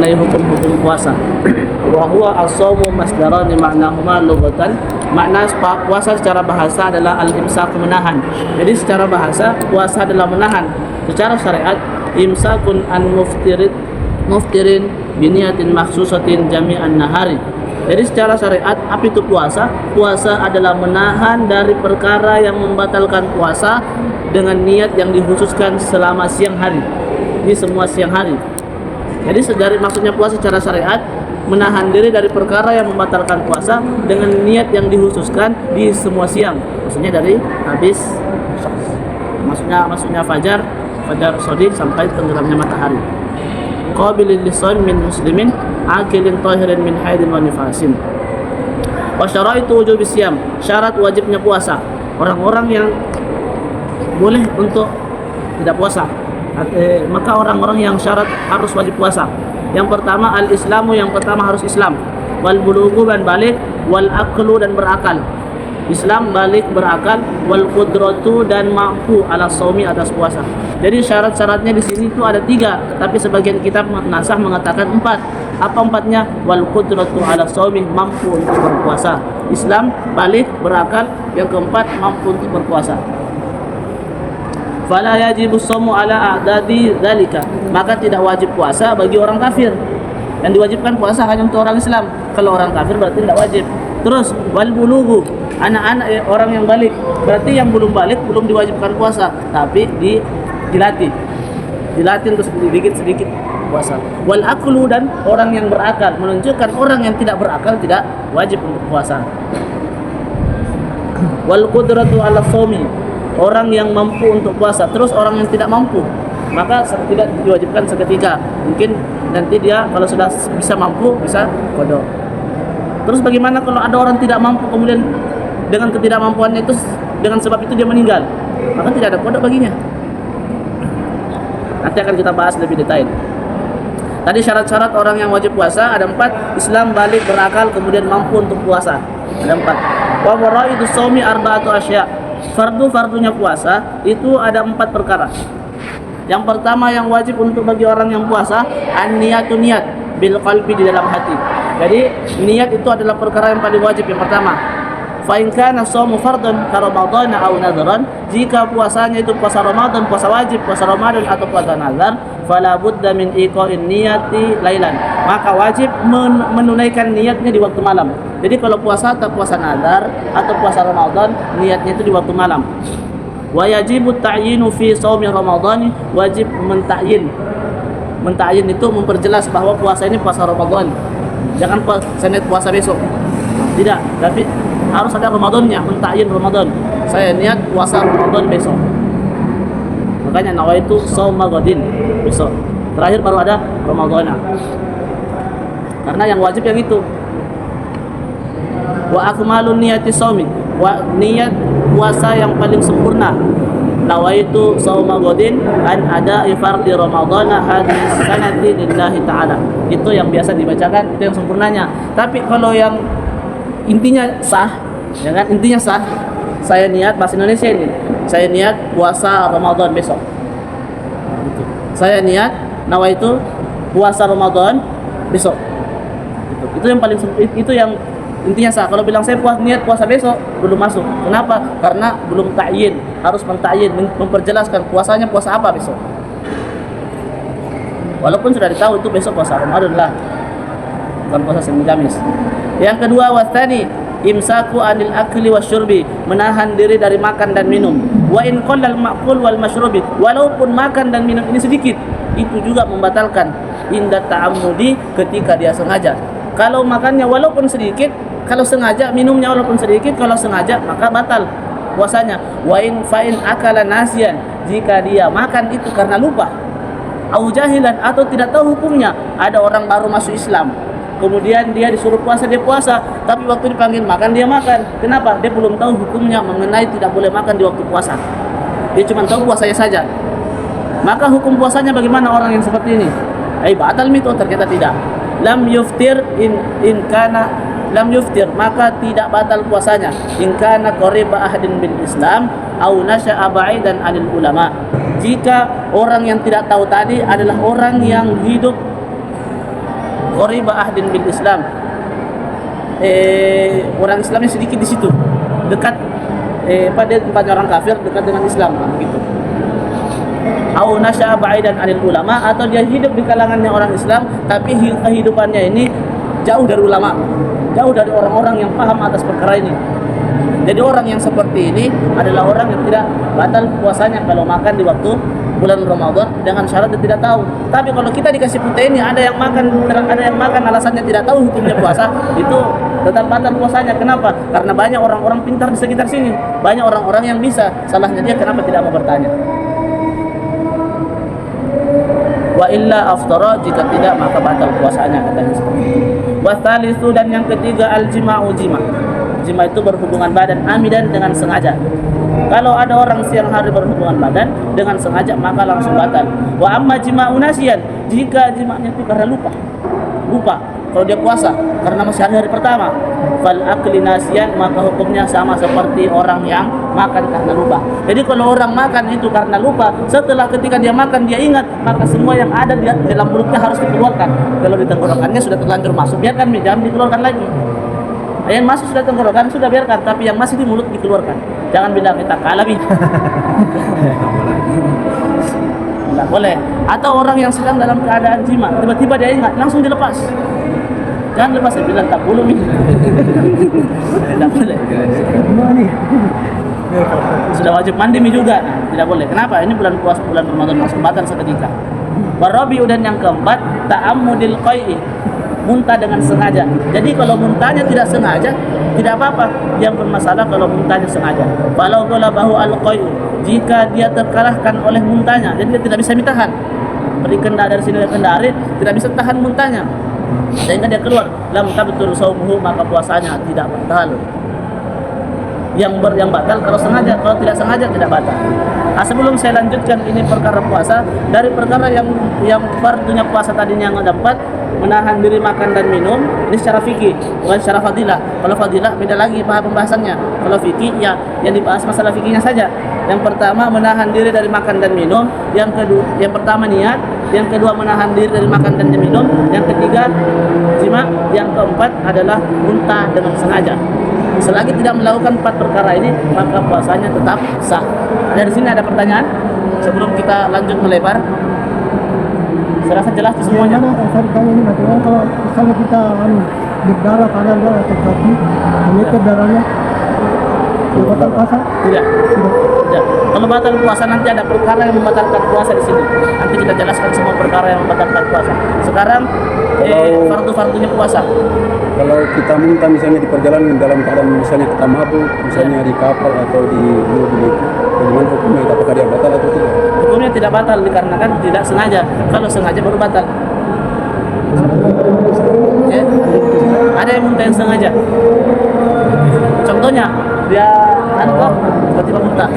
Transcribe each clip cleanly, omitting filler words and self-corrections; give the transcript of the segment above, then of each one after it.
Hukum-hukum puasa. Wa huwa as-shaumu masdarani ma'nahuma lughatan. Makna puasa secara bahasa adalah al-imsak, menahan. Jadi secara bahasa puasa adalah menahan. Secara syariat imsakun an muftirin biniyatin makhsusatin jami'an nahari. Jadi secara syariat apa itu puasa? Puasa adalah menahan dari perkara yang membatalkan puasa dengan niat yang dikhususkan selama siang hari. Di semua siang hari. Jadi dari maksudnya puasa secara syariat menahan diri dari perkara yang membatalkan puasa dengan niat yang dikhususkan di semua siang. Maksudnya dari habis maksudnya fajar shadiq sampai tenggelamnya matahari. Qabilin lisan min muslimin aqilin tahirin min haidin wa nifasin. Wa syaraitu wujubi siyam, syarat wajibnya puasa. Orang-orang yang boleh untuk tidak puasa, maka orang-orang yang syarat harus wajib puasa. Yang pertama al-islamu, yang pertama harus Islam. Wal bulughu dan balik, wal aqlu dan berakal. Islam, balik, berakal, wal qudratu dan mampu ala shaumi, atas puasa. Jadi syarat-syaratnya di sini itu ada 3, tapi sebagian kitab nasah mengatakan 4. Apa 4-nya? Wal qudratu ala shaumi, mampu untuk berpuasa. Islam, balik, berakal, yang keempat mampu untuk berpuasa. Fala yajibu shamu ala a'dadi dzalika, maka tidak wajib puasa bagi orang kafir. Yang diwajibkan puasa hanya untuk orang Islam. Kalau orang kafir berarti tidak wajib. Terus wal bulughu, anak-anak orang yang balik, berarti yang belum balik belum diwajibkan puasa, tapi dilatih untuk sedikit puasa. Wal aqlu, dan orang yang berakal, menunjukkan orang yang tidak berakal tidak wajib untuk puasa. Wal qudratu ala shaumi, orang yang mampu untuk puasa. Terus orang yang tidak mampu, maka tidak diwajibkan seketika. Mungkin nanti dia kalau sudah bisa mampu bisa qada. Terus bagaimana kalau ada orang tidak mampu, kemudian dengan ketidakmampuannya itu, dengan sebab itu dia meninggal, maka tidak ada qada baginya. Nanti akan kita bahas lebih detail. Tadi syarat-syarat orang yang wajib puasa ada 4. Islam, balik, berakal, kemudian mampu untuk puasa. Ada 4. Wa waraidu shaumi arba'atu asya'. Fardu-fardunya puasa itu ada 4 perkara. Yang pertama yang wajib untuk bagi orang yang puasa, an-niyatu, niat bil qalbi, di dalam hati. Jadi niat itu adalah perkara yang paling wajib yang pertama. Fa in kana shaumu fardhan ka ramadhan aw nadhran, jika puasanya itu puasa Ramadan, puasa wajib, puasa Ramadan atau puasa nazar, fala budda min iqa'in niyati lailan, maka wajib menunaikan niatnya di waktu malam. Jadi kalau puasa atau puasa nazar atau puasa Ramadan, niatnya itu di waktu malam. Wa yajibu ta'yinu fi shaumi Ramadan, wajib mentakyin. Mentakyin itu memperjelas bahwa puasa ini puasa Ramadan. Jangan saya puasa besok. Tidak, tapi harus ada Ramadannya, mentakyin Ramadan. Saya niat puasa Ramadan besok. Makanya nawaitu shauma ghadin, besok. Terakhir baru ada Ramadan. Karena yang wajib yang itu. Wa akmalun niyati shaumi, wa niat puasa yang paling sempurna. Nawaitu shauma ghadin an ada'i fardhi Ramadan hadis sanati lillahi ta'ala. Itu yang biasa dibacakan, itu yang sempurnanya. Tapi kalau yang intinya sah, ya kan? Intinya sah. Saya niat, bahasa Indonesia ini, saya niat puasa Ramadan besok. Saya niat nawaitu puasa Ramadan besok. Itu yang paling, itu yang intinya sah. Kalau bilang saya niat puasa besok, belum masuk. Kenapa? Karena belum ta'yin. Harus mentakyin, memperjelaskan puasanya puasa apa besok. Walaupun sudah ditahu itu besok puasa Ramadan lah, bukan puasa Senin Kamis. Yang kedua, wasani imsaku anil akli wasyurbi, menahan diri dari makan dan minum. Wa in qallal ma'kul wal mashrubi, walaupun makan dan minum ini sedikit, itu juga membatalkan inda ta'ammudi, ketika dia sengaja. Kalau makannya walaupun sedikit, kalau sengaja, minumnya walaupun sedikit, kalau sengaja maka batal puasanya. Wa in fa'in akala nasiyan, jika dia makan itu karena lupa, au jahilan, atau tidak tahu hukumnya. Ada orang baru masuk Islam, kemudian dia disuruh puasa, dia puasa, tapi waktu dipanggil makan dia makan. Kenapa? Dia belum tahu hukumnya mengenai tidak boleh makan di waktu puasa. Dia cuma tahu puasanya saja. Maka hukum puasanya bagaimana orang yang seperti ini? Batal mito, ternyata tidak. Lam yuftir in kana lam yuftir, maka tidak batal puasanya. In kana qariba ahadin bil Islam au nasha'a ba'idan 'anil ulama, jika orang yang tidak tahu tadi adalah orang yang hidup qariba ahdin bil Islam, orang Islamnya sedikit di situ, dekat pada tempatnya orang kafir, dekat dengan Islam, begitu. Au nasya'a ba'idan 'anil ulama, atau dia hidup di kalangannya orang Islam tapi kehidupannya ini jauh dari ulama, jauh dari orang-orang yang paham atas perkara ini. Jadi orang yang seperti ini adalah orang yang tidak batal puasanya kalau makan di waktu bulan Ramadan dengan syarat dia tidak tahu. Tapi kalau kita dikasih putih ini, ada yang makan alasannya tidak tahu hukumnya puasa, itu tetap batal puasanya. Kenapa? Karena banyak orang-orang pintar di sekitar sini, banyak orang-orang yang bisa. Salahnya dia kenapa tidak mau bertanya. Wa illa aftara, jika tidak maka batal puasanya, katanya seperti itu. Wa tsalitsu, dan yang ketiga al-jima'u, jima. Jima itu berhubungan badan amidan, dengan sengaja. Kalau ada orang siang hari berhubungan badan dengan sengaja maka langsung batal. Wa amma jima'u nasiyan, jika jima'nya itu karena lupa. Kalau dia puasa karena masih hari pertama, fal akli nasiyan, maka hukumnya sama seperti orang yang makan karena lupa. Jadi kalau orang makan itu karena lupa, setelah ketika dia makan dia ingat, maka semua yang ada di dalam mulutnya harus dikeluarkan. Kalau di tenggorokannya sudah terlanjur masuk, biarkan, jangan dikeluarkan lagi. Yang masih sudah tenggorokan sudah biarkan, tapi yang masih di mulut dikeluarkan. Jangan bilang kita kalabi. Tidak boleh. Atau orang yang sedang dalam keadaan jima, tiba-tiba dia ingat, langsung dilepas. Jangan lepas, saya bilang tak boleh. Tidak boleh. Sudah wajib mandi juga, tidak boleh. Kenapa? Ini bulan puasa, bulan Ramadan, langsung batal seketika. Warabi'u, dan yang keempat, ta'ammudil qai'i, muntah dengan sengaja. Jadi kalau muntahnya tidak sengaja tidak apa-apa, yang bermasalah kalau muntahnya sengaja. Walau ghalabahu al-qai'u, jika dia terkalahkan oleh muntahnya, jadi dia tidak bisa ditahan. Dari dari sini kendari tidak bisa tahan muntahnya, sehingga dia keluar, lam tabtul shaumuhu, maka puasanya tidak batal. Yang batal kalau sengaja, kalau tidak sengaja tidak batal. Sebelum saya lanjutkan ini perkara puasa, dari perkara yang fardunya puasa tadinya yang ada 4, menahan diri makan dan minum, ini secara fikih, bukan secara fadilah. Kalau fadilah beda lagi pembahasannya. Kalau fikih ya yang dibahas masalah fikihnya saja. Yang pertama menahan diri dari makan dan minum, yang pertama niat, yang kedua menahan diri dari makan dan minum, yang ketiga jima, yang keempat adalah muntah dengan sengaja. Selagi tidak melakukan 4 perkara ini, maka puasanya tetap sah. Dari sini ada pertanyaan sebelum kita lanjut melebar? Saya rasa jelas semuanya. Saya tanya ini, kalau misalnya kita berdarah kanan atau kaki, menyetor darahnya, batal puasa? Tidak. Kalau batal puasa nanti ada perkara yang membatalkan puasa di sini. Nanti kita jelaskan semua perkara yang membatalkan puasa. Sekarang fardu-fardunya puasa. Kalau kita muntah misalnya di perjalanan dalam keadaan misalnya kita mabuk, misalnya di kapal atau di mobil itu, bagaimana hukumnya? Apakah dia batal atau tidak? Hukumnya tidak batal dikarenakan tidak sengaja. Kalau sengaja baru batal. Ya. Ada yang muntah yang sengaja. Contohnya dia tiba-tiba muntah.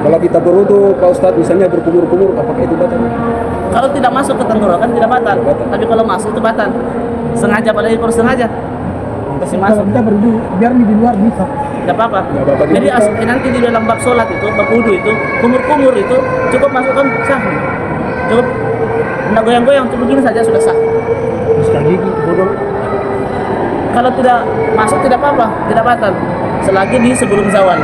Kalau kita berwudu, Pak Ustadz, misalnya berkumur-kumur, apakah itu batal? Kalau tidak masuk ke tenggorokan tidak batal. Tapi kalau masuk itu batal. Sengaja, apalagi kalau sengaja masih masuk. Kalau kita berwudu, biar di luar bisa. Tidak apa-apa. Jadi nanti di dalam bab sholat itu, bab wudu itu, kumur-kumur itu cukup masukkan sah. Cukup tidak goyang-goyang, untuk begini saja sudah sah. Sekali gigi bodoh. Kalau tidak masuk tidak apa-apa, tidak batal. Selagi di sebelum zawal.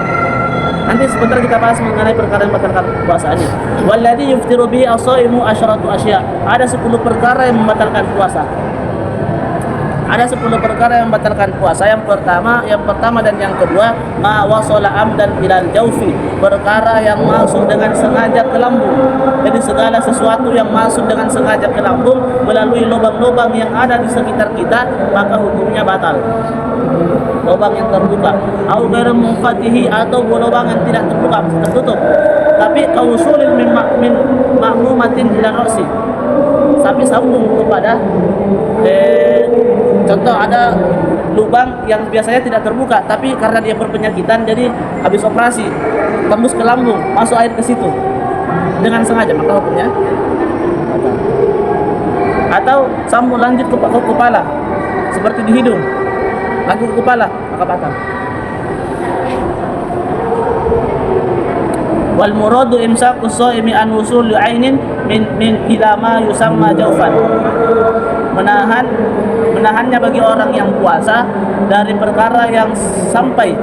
Nanti sebentar kita bahas mengenai perkara yang membatalkan puasanya. Walladzi yuftiru bihi as-shaimu asyratu asya. Ada 10 perkara yang membatalkan puasa. Ada 10 perkara yang membatalkan puasa. Yang pertama dan yang kedua, ma wasala amdan ilal jaufi, perkara yang masuk dengan sengaja ke lambung. Jadi segala sesuatu yang masuk dengan sengaja ke lambung melalui lubang-lubang yang ada di sekitar kita, maka hukumnya batal. Lubang yang terbuka, au ghairu munfatihi, atau lubang yang tidak terbuka, tertutup. Tapi kausulil min ma'mumatin ila ra'si, sampai sambung kepada contoh ada lubang yang biasanya tidak terbuka, tapi karena dia berpenyakitan, jadi habis operasi tembus ke lambung, masuk air ke situ dengan sengaja, maka hukumnya batal. Atau sambung lanjut ke kepala, seperti di hidung, lanjut ke kepala, maka batal. Wal muradu imsaku shaimi an wusuli ainin min ila ma yusamma jaufan. Menahannya bagi orang yang puasa dari perkara yang sampai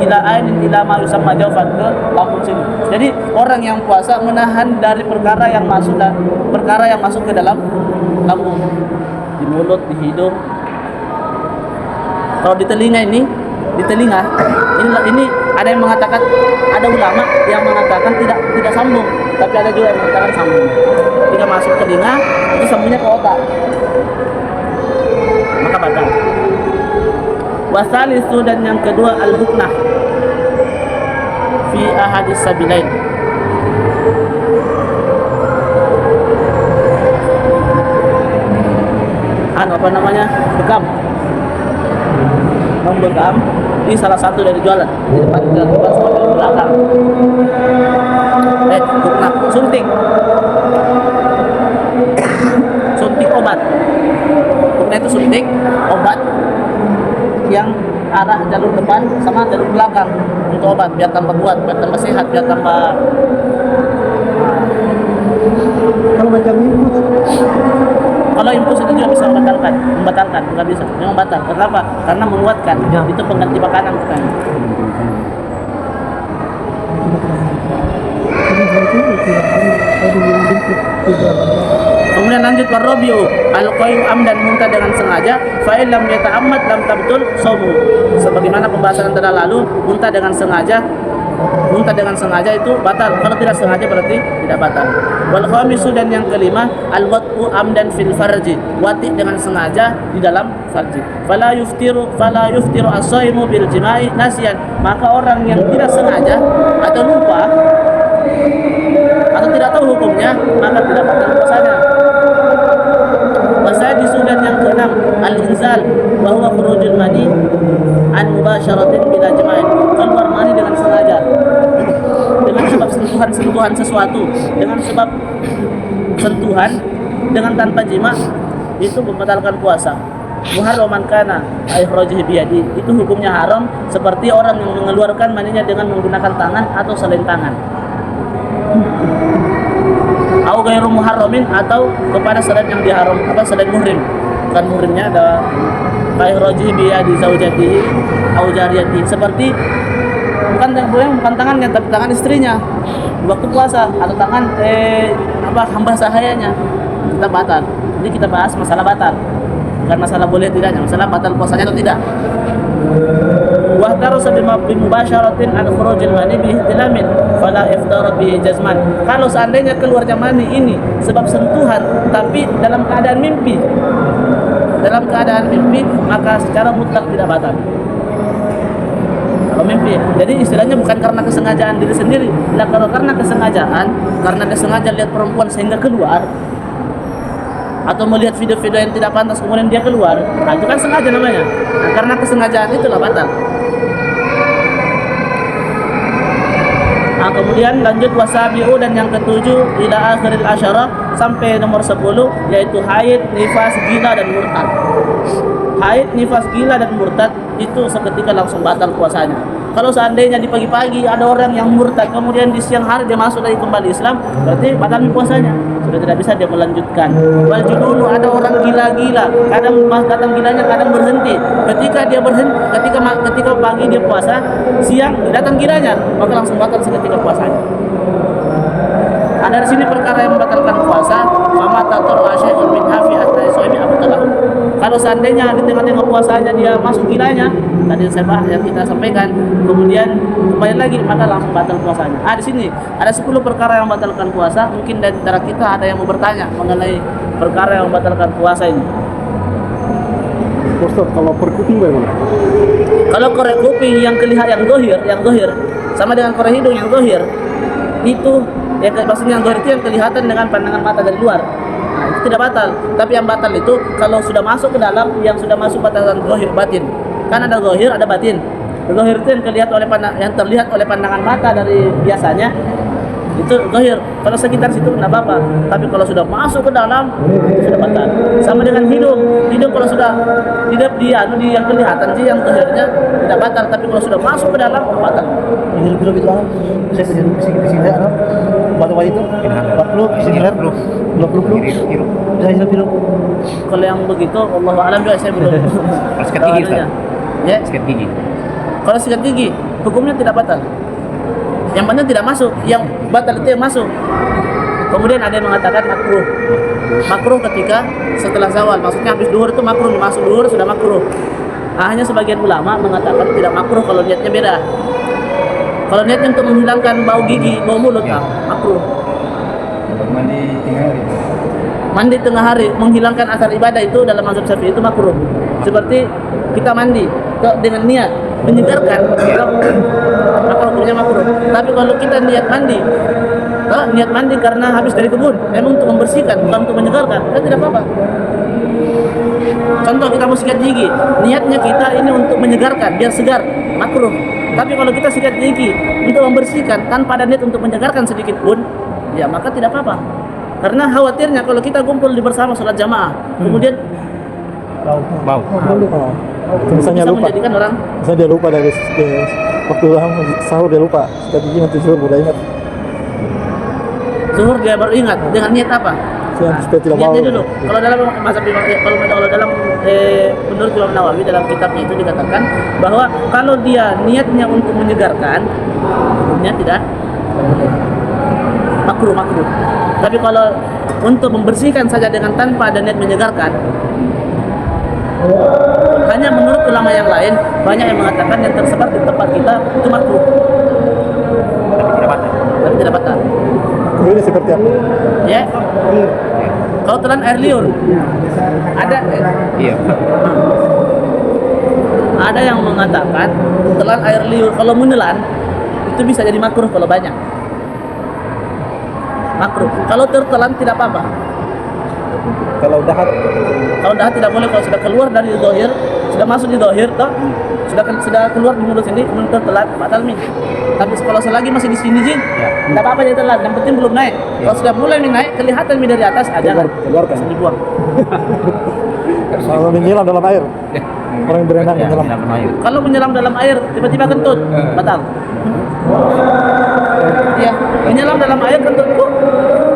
ila ainin ila ma yusamma jaufan, ke lambung sini. Jadi orang yang puasa menahan dari perkara yang masuk ke dalam lambung, di mulut, di hidung. Kalau di telinga ini ada yang mengatakan, ada ulama yang mengatakan tidak sambung, tapi ada juga yang mengatakan sambung. Jika masuk ke telinga itu sambungnya ke otak, maka batal. Wasalisu, dan yang kedua al-huknah fi ahadis sabilain. Bekam, membekam ini salah satu dari jualan di depan sama di belakang. Huknah, suntik obat. Huknah itu suntik obat yang arah jalur depan sama jalur belakang untuk obat, biar tambah kuat, biar tambah sehat, biar tambah. Kalau macam ini Kalau infus itu juga bisa membatalkan, nggak bisa, memang batal. Kenapa? Karena menguatkan, itu pengganti makanan katanya. Kemudian lanjut warabiu al-qayu amdan, muntah dengan sengaja, fa illam yata'ammad lam tabtul shaum. Sebagaimana pembahasan telah lalu, muntah dengan sengaja itu batal. Kalau tidak sengaja berarti tidak batal. Wal khamisu, dan yang kelima al-wat'u amdan fil farji, wati dengan sengaja di dalam farji. Fala yuftiru as-shaimu bil jima'i nasiyan. Maka orang yang tidak sengaja atau lupa atau tidak tahu hukumnya, maka tidak batal puasanya. Wasadisu, dan yang keenam al-inzal, bahwa khurujul mani an mubasyaratin bila jima'in, keluar mani dengan sengaja, dengan sebab sentuhan sesuatu, dengan sebab sentuhan dengan tanpa jima, itu membatalkan puasa. Muharraman kana ikhrajih biyadi, itu hukumnya haram seperti orang yang mengeluarkan maninya dengan menggunakan tangan atau selain tangan. Au ghairu muharramin, atau kepada selain yang diharam, selain muhrim. Bukan muhrimnya ada ikhrajih biyadi zaujatihi au jariyatihi, seperti bukan tangannya tapi tangan istrinya di waktu puasa, atau tangan hamba sahayanya, kita batal. Jadi kita bahas masalah batal, bukan masalah boleh tidaknya, masalah batal puasanya atau tidak. Wa tarusa bimubasyaratin an khurujil mani bi ihtilamin fala iftara bi jazman. Kalau seandainya keluarnya mani ini sebab sentuhan tapi dalam keadaan mimpi, maka secara mutlak tidak batal. Kalau mimpi, jadi istilahnya bukan karena kesengajaan diri sendiri. Nah, kalau karena kesengajaan lihat perempuan sehingga keluar, atau melihat video-video yang tidak pantas kemudian dia keluar, nah itu kan sengaja namanya. Nah, karena kesengajaan itulah batal. Nah, kemudian lanjut wasabiu, dan yang ketujuh ila akhiril asyarah, sampai nomor 10, yaitu haid, nifas, gila, dan murtad. Haid, nifas, gila, dan murtad itu seketika langsung batal puasanya. Kalau seandainya di pagi-pagi ada orang yang murtad, kemudian di siang hari dia masuk lagi kembali Islam, berarti batal puasanya, sudah tidak bisa dia melanjutkan. Wal jununu, ada orang gila-gila, kadang datang gilanya, kadang berhenti. Ketika pagi dia puasa, siang datang gilanya, maka langsung batal seketika puasanya. Ada di sini perkara yang membatalkan puasa, fama tatur asyai'un min hafi asna'i shaimi abtalahu. Kalau seandainya di tengah-tengah puasanya dia masuk gilanya, tadi yang kita sampaikan, kemudian kembali lagi, maka langsung batal puasanya. Di sini ada 10 perkara yang membatalkan puasa. Mungkin dari antara kita ada yang mau bertanya mengenai perkara yang membatalkan puasa ini. Ustaz, kalau perkuping bagaimana? Kalau korek kuping yang kelihatan, yang dohir, sama dengan korek hidung yang dohir, itu maksudnya yang dohir itu yang kelihatan dengan pandangan mata dari luar. Nah, itu tidak batal. Tapi yang batal itu kalau sudah masuk ke dalam, yang sudah masuk batasan dohir batin. Kan ada dohir, ada batin. Dohir itu yang terlihat oleh pandangan mata dari biasanya, itu zahir. Kalau sekitar situ tidak apa-apa. Tapi kalau sudah masuk ke dalam itu sudah batal. Sama dengan hidung. Hidung kalau sudah tidak dia di yang kelihatan sih yang zahirnya tidak batal. Tapi kalau sudah masuk ke dalam batal. Hirup-hirup itu kan, saya bising-bising ada, batu-batu itu, 40, bising-bising, 20, bisa hirup-hirup. Kalau yang begitu, Allahu a'lam juga saya belum. Kalau sikat tahu gigi, anunya. Ustaz. Ya, Sikat gigi. kalau sikat gigi, hukumnya tidak batal. Yang penting tidak masuk, yang batal itu yang masuk. Kemudian ada yang mengatakan makruh. Makruh ketika setelah zawal, maksudnya habis duhur itu makruh, masuk duhur sudah makruh. Hanya sebagian ulama mengatakan tidak makruh kalau niatnya beda. Kalau niatnya untuk menghilangkan bau gigi, bau mulut, makruh. Mandi tengah hari menghilangkan asar ibadah itu dalam mazhab Syafi'i itu makruh. Seperti kita mandi dengan niat menyegarkan, maka hukumnya makruh. Tapi kalau kita niat mandi karena habis dari kebun, memang untuk membersihkan, bukan untuk menyegarkan, kan tidak apa-apa. Contoh kita mau sikat gigi, niatnya kita ini untuk menyegarkan, biar segar, makruh. Tapi kalau kita sikat gigi untuk membersihkan tanpa ada niat untuk menyegarkan sedikit pun, ya maka tidak apa-apa. Karena khawatirnya kalau kita kumpul di bersama sholat jamaah, kemudian Bau. Misalnya bisa lupa, menjadikan orang misalnya dia lupa dari waktu sahur dia lupa, sikat gigi nanti zuhur udah ingat. zuhur dia baru ingat dengan niat apa? Supaya tidak Niatnya bau. dulu. Kalau dalam mazhab kalau dalam menurut Imam Nawawi dalam kitabnya itu dikatakan bahwa kalau dia niatnya untuk menyegarkan, hukumnya tidak makruh. Tapi kalau untuk membersihkan saja dengan tanpa ada niat menyegarkan, hanya menurut ulama yang lain banyak yang mengatakan yang tersebar di tempat kita itu makruh. Tapi tidak batal. Ini seperti apa? Ya. Kalau telan air liur, ada Iya. ada yang mengatakan telan air liur kalau menelan itu bisa jadi makruh kalau banyak. Makruh. Kalau tertelan tidak apa-apa. Kalau dahat Kalau dah tidak boleh, kalau sudah keluar dari zahir, sudah masuk di zahir, toh sudah keluar di mulut sini, kemudian tertelan, batal min. Tapi kalau selagi masih di sini jin, tidak apa-apa dia telan. Yang penting belum naik. Kalau sudah mulai naik, kelihatan min dari atas, jangan keluarkan. dibuang. Kalau menyelam dalam air, orang yang berenang menyelam. Kalau menyelam dalam air, tiba-tiba kentut, batal. Ya, menyelam dalam air kentut,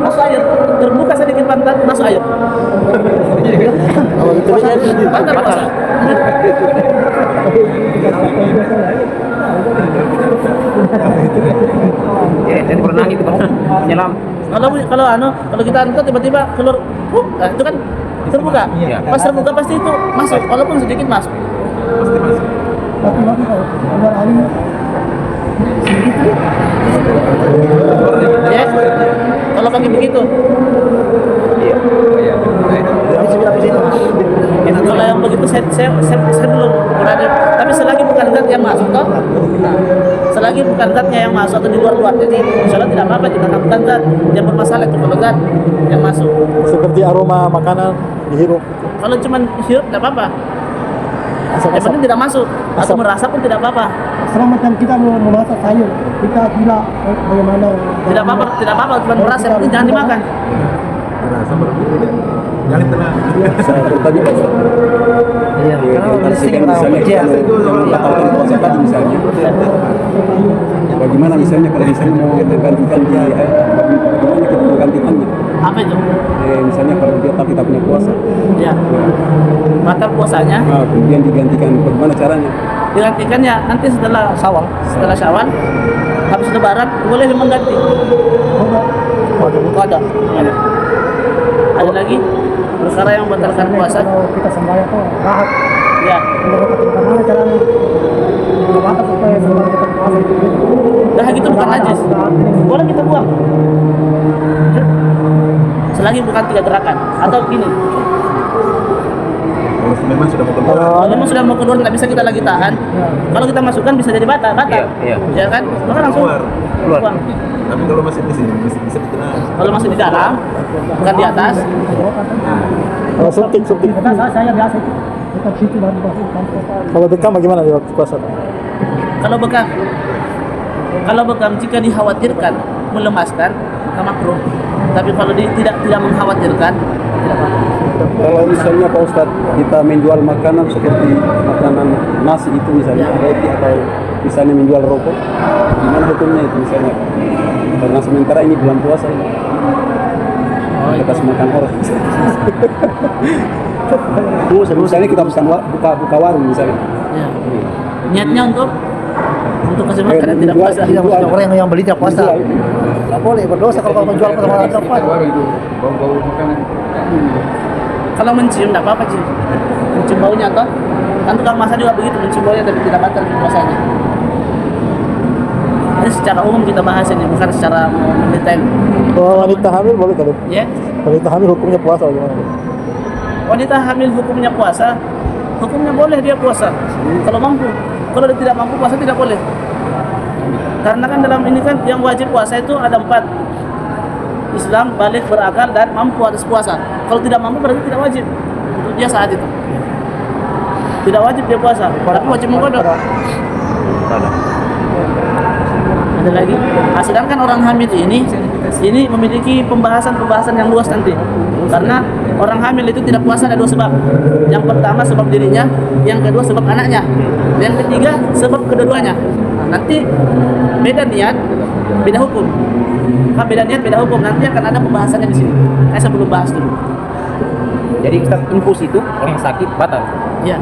masuk air, terbuka sedikit pantat, masuk air. Kalau itu Batal puasa. Ya, dan berenang itu kan menyelam. Kalau kita angkat tiba-tiba keluar, nah itu kan terbuka. Iya. Pas terbuka pasti itu masuk, walaupun sedikit masuk. Ya, kalau pakai begitu. Kalau yang begitu saya belum berada. Tapi selagi bukan zat yang masuk toh, selagi bukan zatnya yang masuk atau di luar, jadi insya Allah tidak apa-apa jika bukan zat yang bermasalah itu kalau zat yang masuk. seperti aroma makanan dihirup. Kalau cuma hirup tidak apa-apa. Yang penting tidak masuk atau merasa pun tidak apa-apa. Selama macam kita mau memasak sayur, kita gila bagaimana? Tidak apa-apa, cuma merasa, yang penting jangan dimakan. saya bertanya Iya, batalkan puasa tadi misalnya. Bagaimana misalnya kalau misalnya mau menggantikan dia, bagaimana kita menggantikannya? Apa itu? Misalnya kalau dia tak kita punya puasa, Ya, batal puasanya. kemudian digantikan, bagaimana caranya? Digantikannya nanti setelah Syawal. Setelah Syawal, habis Lebaran boleh mengganti. Qada. Ada lagi perkara yang membatalkan puasa. Kalau kita sembahyang tuh rahat. Ya, Bagaimana caranya? Bagaimana supaya sembahyang kita puasa itu? dah gitu bukan najis. Boleh kita buang. Selagi bukan 3 gerakan atau gini. Kalau memang sudah mau keluar nggak bisa kita lagi tahan. Kalau kita masukkan bisa jadi batal. Iya. Ya kan? Maka langsung Keluar. buang. Tapi kalau masih di sini bisa di tengah. Kalau masih di dalam, bukan di atas. Kalau suntik. Saya biasa itu dekat situ baru masuk kantor. Kalau bekam bagaimana di waktu puasa? Kalau bekam jika dikhawatirkan melemaskan maka makruh. Tapi kalau tidak mengkhawatirkan tidak apa-apa. Kalau misalnya Pak Ustadz kita menjual makanan seperti makanan nasi itu misalnya roti atau misalnya menjual rokok, gimana hukumnya itu misalnya? Karena sementara ini bulan puasa ini. Kita makan orang. Misalnya kita buka warung misalnya. Ya. Niatnya untuk kasih makan dan tidak puasa. Tidak maksudnya orang yang beli tidak puasa. Tidak boleh berdosa kalau menjual ke orang tidak puasa. Bau-bau makanan. Kalau mencium tidak apa-apa sih. Mencium baunya toh. Kan tukang masak juga begitu, mencium baunya tapi tidak batal puasanya. Ini secara umum kita bahas ini, bukan secara mendetail. Kalau wanita hamil boleh kalau Ya. wanita hamil hukumnya puasa gimana? Wanita hamil hukumnya puasa, hukumnya boleh dia puasa kalau mampu. Kalau dia tidak mampu puasa tidak boleh. Karena kan dalam ini kan yang wajib puasa itu ada 4. Islam, balik, berakal, dan mampu atas puasa. Kalau tidak mampu berarti tidak wajib untuk dia saat itu. Tidak wajib dia puasa, tapi wajib mengkodok. Ada lagi. Nah, sedangkan orang hamil ini memiliki pembahasan yang luas nanti. Karena orang hamil itu tidak puasa ada 2 sebab. Yang pertama sebab dirinya, yang kedua sebab anaknya, yang ketiga sebab kedua-duanya. Nah, nanti beda niat, beda hukum. Nah, beda niat, beda hukum. Nanti akan ada pembahasannya di sini. Saya belum bahas dulu. Jadi Ustaz, infus itu orang yang sakit batal. Ya,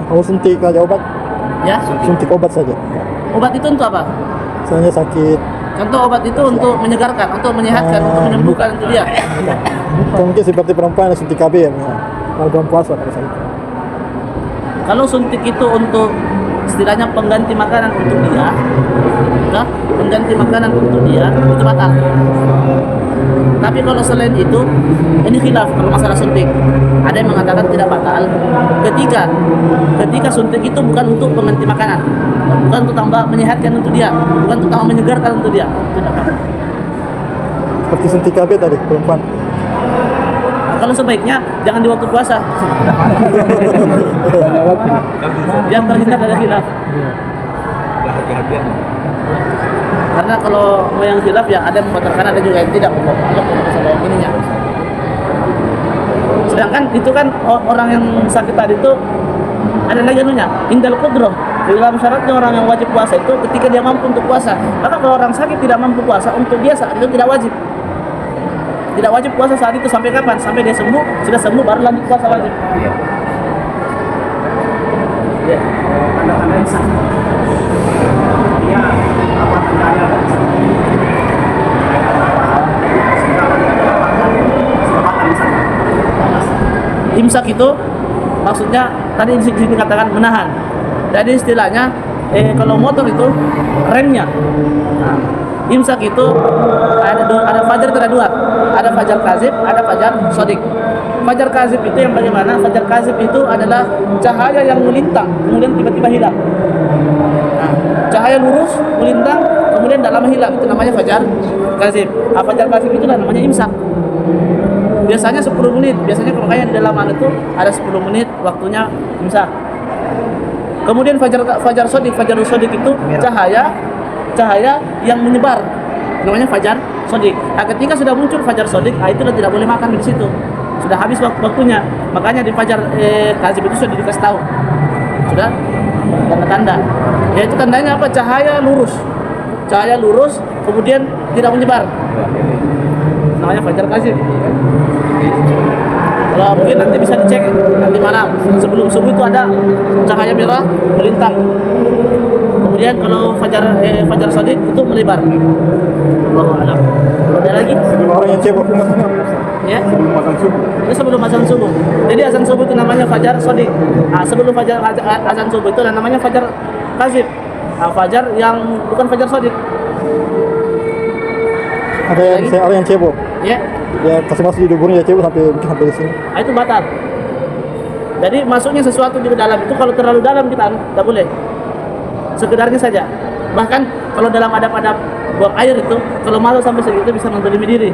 Kalau suntik aja obat, ya. suntik obat saja. Obat itu untuk apa? Misalnya sakit, Contoh obat itu untuk menyegarkan, untuk menyehatkan, untuk menyembuhkan untuk dia. mungkin seperti perempuan yang suntik KB ya, kalau bulan puasa pada saat itu. Kalau suntik itu untuk istilahnya pengganti makanan untuk dia, nah, pengganti makanan untuk dia itu batal. Tapi kalau selain itu, ini khilaf kalau masalah suntik. Ada yang mengatakan tidak batal. Ketika suntik itu bukan untuk pengganti makanan, bukan untuk tambah menyehatkan untuk dia, bukan untuk tambah menyegarkan untuk dia. Tidak apa. Seperti suntik KB tadi perempuan. Kalau sebaiknya jangan di waktu puasa. Biar terhindar dari khilaf. Hati-hatian. Karena kalau mau yang khilaf ya ada yang membatalkan, ada juga yang tidak membatalkan masalah yang ininya. Sedangkan itu kan orang yang sakit tadi itu ada lagi anunya, indal qudroh. Dalam syaratnya orang yang wajib puasa itu ketika dia mampu untuk puasa. Maka kalau orang sakit tidak mampu puasa, untuk dia saat itu tidak wajib. Tidak wajib puasa saat itu sampai kapan? Sampai dia sembuh, sudah sembuh baru lanjut puasa wajib. Iya. Ya. Tanda-tanda imsak. Imsak itu maksudnya tadi di sini dikatakan menahan. Jadi istilahnya kalau motor itu remnya. Nah, imsak itu ada fajar ada 2. Ada fajar kazib, ada fajar sodik. Fajar kazib itu yang bagaimana? Fajar kazib itu adalah cahaya yang melintang kemudian tiba-tiba hilang. Nah, cahaya lurus melintang kemudian tak lama hilang, itu namanya fajar kazib. Nah, fajar kazib itu namanya imsak. Biasanya 10 menit. Biasanya kalau kayak di dalam itu ada 10 menit waktunya imsak. Kemudian fajar sodik itu cahaya yang menyebar. Namanya fajar sodik. Nah, ketika sudah muncul fajar sodik, itu sudah tidak boleh makan di situ. Sudah habis waktunya. Makanya di fajar kazib itu sudah dikasih tahu. Sudah tanda-tanda. Yaitu tandanya apa? Cahaya lurus kemudian tidak menyebar. Namanya fajar kazib. Kalau mungkin nanti bisa dicek nanti malam sebelum subuh itu ada cahaya merah melintang. Kemudian kalau fajar sodik itu melebar. Allahu a'lam. Ada lagi? Orang yang cebok. Ya. Itu sebelum azan subuh. Jadi azan subuh itu namanya fajar sodik. Nah, sebelum azan subuh itu namanya fajar kazib. Nah, fajar yang bukan fajar sodik. Ada yang misalnya orang yang cebok. Ya. Dia kasih masuk di duburnya dia cebok sampai di sini. Nah, itu batal. Jadi masuknya sesuatu di dalam itu kalau terlalu dalam kita tidak boleh. Sekedarnya saja. Bahkan kalau dalam adab-adab buang air itu kalau masuk sampai segitu bisa menzalimi diri.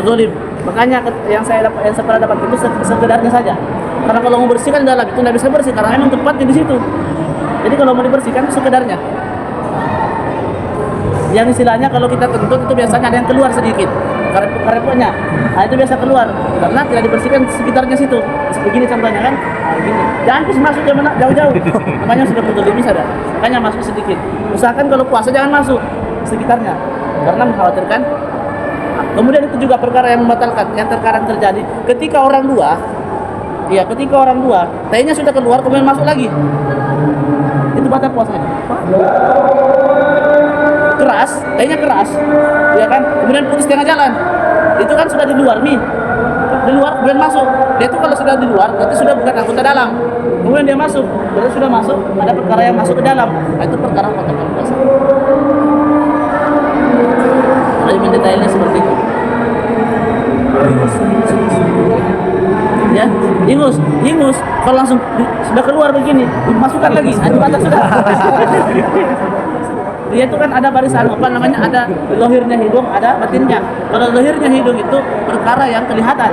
Zalim. Makanya yang saya pernah dapat itu sekedarnya saja. Karena kalau mau bersihkan dalam itu tidak bisa bersih karena memang tempatnya di situ. Jadi kalau mau dibersihkan itu sekedarnya. yang istilahnya kalau kita kentut itu biasanya ada yang keluar sedikit, karepotnya. Nah itu biasa keluar karena tidak dibersihkan sekitarnya situ. Begini contohnya kan, nah, gini. Jangan terus masuk jauh-jauh. Namanya sudah mutolimis ada. Makanya masuk sedikit. Usahakan kalau puasa jangan masuk sekitarnya karena mengkhawatirkan. Nah, kemudian itu juga perkara yang membatalkan, yang terkadang terjadi ketika orang dua, tainya sudah keluar kemudian masuk lagi, itu batal puasanya. Tainya keras, ya kan? Kemudian putus tengah jalan, itu kan sudah di luar nih, di luar kemudian masuk. Dia itu kalau sudah di luar berarti sudah bukan anggota dalam. Kemudian dia masuk, berarti sudah masuk, ada perkara yang masuk ke dalam. Nah, itu perkara membatalkan puasa. Lebih mendetailnya seperti itu. Ya, ingus. Kalau langsung sudah keluar begini, masukkan lagi, ada batas sudah. Dia itu kan ada barisan apa namanya, ada lohirnya hidung, ada batinnya. Kalau lohirnya hidung itu perkara yang kelihatan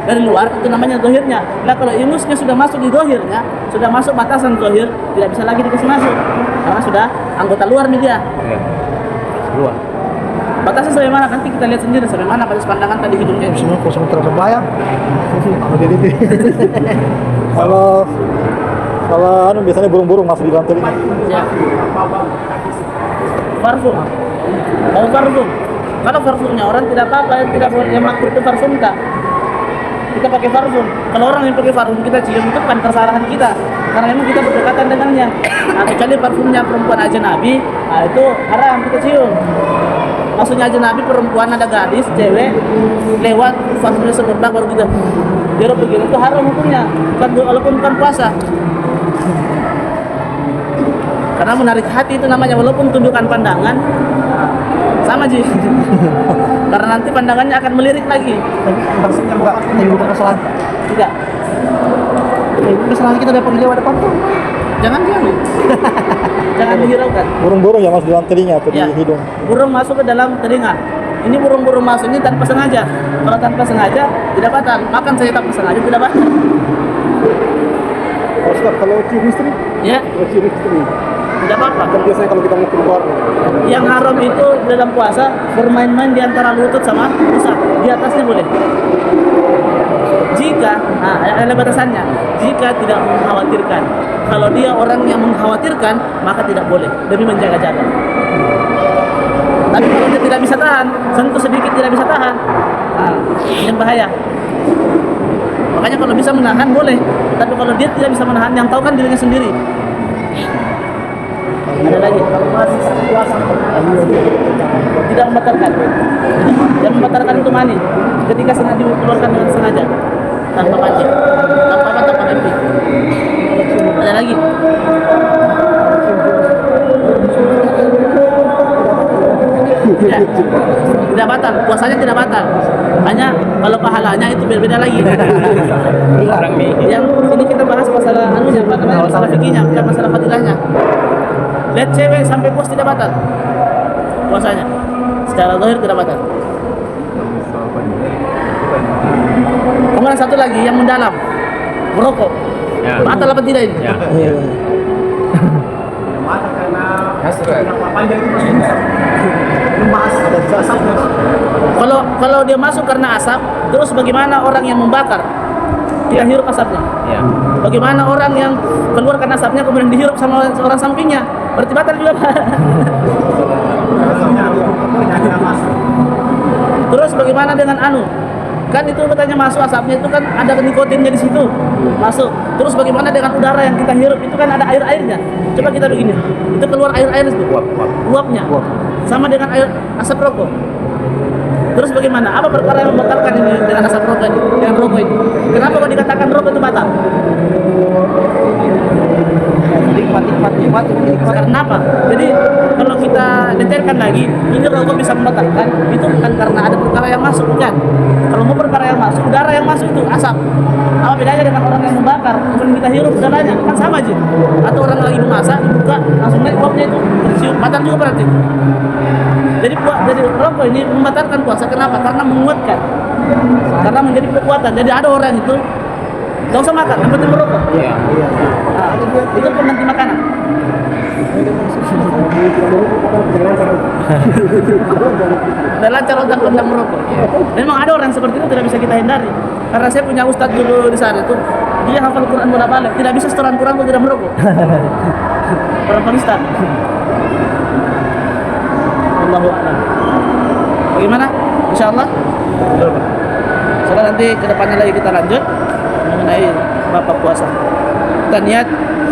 dari luar, itu namanya lohirnya. Nah kalau ingusnya sudah masuk di lohirnya, sudah masuk batasan lohir, tidak bisa lagi dikasih masuk karena sudah anggota luar nih dia. Luar. Batasnya sampai mana nanti kita lihat sendiri sampai mana batas pandangan tadi hidungnya. Semua kosong terus bayang. Kalau biasanya burung-burung masuk di dalam telinga. Ya. Parfum. Kalau parfumnya orang tidak apa-apa, tidak boleh yang makruh itu parfum tak. Kita pakai parfum. Kalau orang yang pakai parfum kita cium itu bukan kesalahan kita, karena memang kita berdekatan dengannya. Nah, kecuali parfumnya perempuan ajnabi, nah itu haram kita cium. Maksudnya ajnabi perempuan, ada gadis, cewek lewat parfumnya semerbak baru kita dia begini, itu haram hukumnya, walaupun bukan puasa. Karena menarik hati itu namanya, walaupun tundukan pandangan sama Ji. Karena nanti pandangannya akan melirik lagi. Maksudnya enggak menimbulkan kesalahan. Tidak. Kesalahan kita dapat lewat depan tuh. Jangan jangan dihiraukan. Burung-burung yang masuk di dalam telinga atau Ya. di hidung. Burung masuk ke dalam telinga. Ini burung-burung masuk ini tanpa sengaja. Kalau tanpa sengaja tidak batal. Makan saya tanpa sengaja tidak batal. Kalau cium istri, Ya, cium istri. tidak apa-apa. Kan biasanya kalau kita mau keluar, Yang haram itu dalam puasa bermain-main di antara lutut sama pusat. Di atasnya boleh. Jika, ada batasannya. Jika tidak mengkhawatirkan. Kalau dia orang yang mengkhawatirkan, maka tidak boleh demi menjaga-jaga. Tapi kalau dia tidak bisa tahan, sentuh sedikit tidak bisa tahan, ini bahaya. Makanya kalau bisa menahan boleh, tapi kalau dia tidak bisa menahan, yang tahu kan dirinya sendiri. Ada lagi? Tidak membatalkan. Yang membatalkan itu mani. Ketika sengaja dikeluarkan dengan sengaja, tanpa pancing, tanpa mimpi. Ada lagi? Tidak batal, puasanya tidak batal. Hanya kalau pahalanya itu berbeda lagi. Yang ini kita bahas masalah anunya, apa namanya, masalah fikihnya, bukan masalah fadilahnya. Lihat cewek sampai puas tidak batal puasanya, secara zahir tidak batal. Kemudian satu lagi yang mendalam, merokok, batal apa tidak ini? Ya. Kalau dia masuk karena asap, terus bagaimana orang yang membakar? Dia hirup asapnya. Ya. Bagaimana orang yang keluarkan asapnya kemudian dihirup sama orang sampingnya? Berarti batal juga. Terus bagaimana dengan anu? Kan itu katanya masuk asapnya itu kan ada nikotinnya di situ. Masuk. Terus bagaimana dengan udara yang kita hirup itu kan ada air-airnya. Coba kita begini. Itu keluar air-air itu. Uapnya. Sama dengan air asap rokok. Terus bagaimana? Apa perkara yang membatalkan ini dengan asap rokok ini? Dengan rokok ini? Kenapa kok dikatakan rokok itu batal? Karena apa? Jadi kalau kita detailkan lagi, ini rokok bisa membatalkan, itu bukan karena ada perkara yang masuk, bukan. Kalau mau perkara yang masuk, udara yang masuk itu asap. Apa bedanya dengan orang yang membakar, kemudian kita hirup udaranya, kan sama aja. Atau orang lagi memasak, dibuka, langsung naik uapnya itu tercium, batal juga berarti. Jadi rokok ini membatalkan puasa. Kenapa? Karena menguatkan, karena menjadi kekuatan. Jadi ada orang itu nggak usah makan, yang penting merokok. Iya. Nah, itu pengganti makanan. Dan lancar otak tentang merokok. Memang ada orang seperti itu tidak bisa kita hindari. Karena saya punya ustadz dulu di sana itu, dia hafal Quran bola balik, tidak bisa setoran Quran kalau tidak merokok. Orang Pakistan. Allahu a'lam. Bagaimana? Insyaallah. Soalnya nanti kedepannya lagi kita lanjut mengenai bapak puasa. Kita niat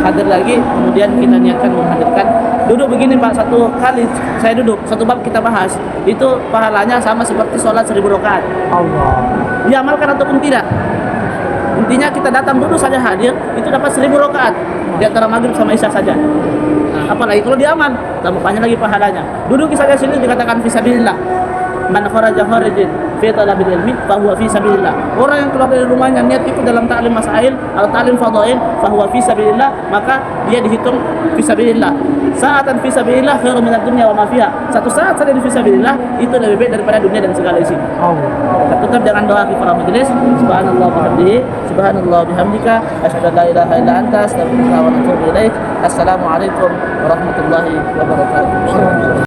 hadir lagi, kemudian kita niatkan menghadirkan. Duduk begini Pak, satu kali saya duduk, satu bab kita bahas, itu pahalanya sama seperti sholat 1000 rakaat. Allah. Diamalkan ataupun tidak. Intinya kita datang dulu saja hadir, itu dapat 1000 rakaat di antara maghrib sama isya saja. Nah, apalagi kalau diamal, tambah banyak lagi pahalanya. Duduk saja sini dikatakan fisabilillah. Man kharaja kharijin fi talabil ilmi fa huwa fi sabilillah. Orang yang keluar dari rumahnya niat itu dalam ta'lim masail atau ta'lim fadhail fa huwa fi sabilillah, maka dia dihitung fi sabilillah. Sa'atan fi sabilillah khairun minad dunya wa ma fiha. Satu saat saja di fi sabilillah itu lebih baik daripada dunia dan segala isinya. Allah. Tetap jangan doa kifara majelis. Subhanallah bihamdihi, subhanallah bihamdika, asyhadu an la ilaha illa anta, astaghfiruka wa atubu ilaik. Assalamualaikum warahmatullahi wabarakatuh.